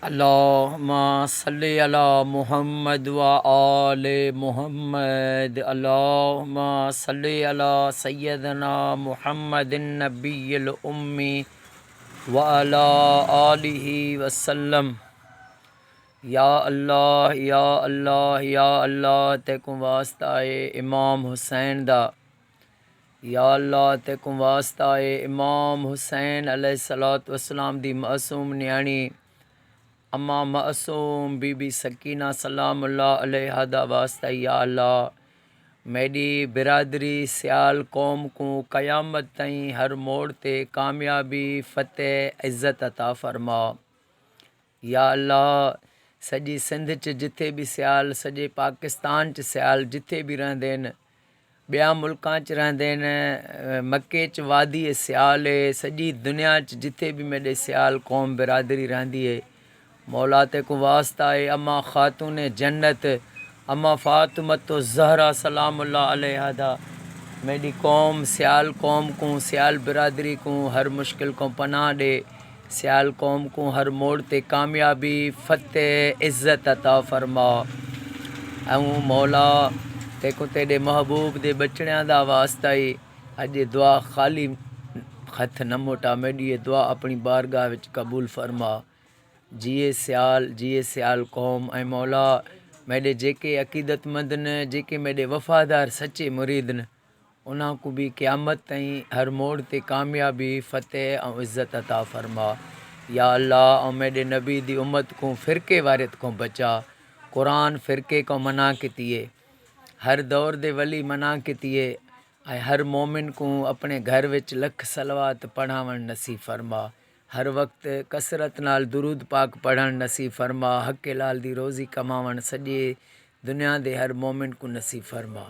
اللہم صلی علی محمد و آل محمد۔ اللہم صلی علی سیدنا محمد النبی الامی و علی آلہ وسلم۔ یا اللہ یا اللہ یا اللہ تیکوں واسطہ امام حسین دا، یا اللہ تیکوں واسطہ امام حسین علیہ الصلوۃ والسلام دی معصوم نیانی اما معصوم بی بی سکینہ سلام اللہ علیہ دا واسطہ یا اللہ میری برادری سیال قوم کو قیامت تائیں ہر موڑ تے کامیابی فتح عزت عطا فرما۔ یا اللہ سجی سندھ چ جتھے بھی سیال، سجے پاکستان چ سیال جتھے بھی رہندے ن، بیاں ملکاں چ رہندے ن، مکے چ وادی سیال ہے، سجی دنیا چ جتھے بھی میرے سیال قوم برادری رہندی ہے، مولا تے کو واسطہ ہے اما خاتون جنت اما فاطمۃ الزہرا سلام اللہ علیہ دا میری قوم سیال قوم کو، سیال برادری کو ہر مشکل کو پناہ دے، سیال قوم کو ہر موڑ تے کامیابی فتح عزت عطا فرما۔ اوں مولا تے کو تیرے محبوب دے بچڑیاں دا واسطہ ہی اج دعا خالی ہتھ نہ موٹا، میری یہ دعا اپنی بارگاہ وچ قبول فرما۔ جیے سیال قوم اے مولا میرے جے عقیدت مند نے، جے میرے وفادار سچے مرید نے، انہاں کو بھی قیامت تائیں ہر موڑ تے کامیابی فتح اور عزت عطا فرما۔ یا اللہ اور میرے نبی دی امت کو فرقے وارت کو بچا، قرآن فرقے کو منع کیتی ہے، ہر دور دے ولی منع کیتی ہے، ہر مومن کو اپنے گھر وچ لکھ صلوات پڑھاون نصیب فرما، ہر وقت کثرت نال درود پاک پڑھن نصیب فرما، حق لال دی روزی کماون سجے دنیا دے ہر مومن کو نصیب فرما۔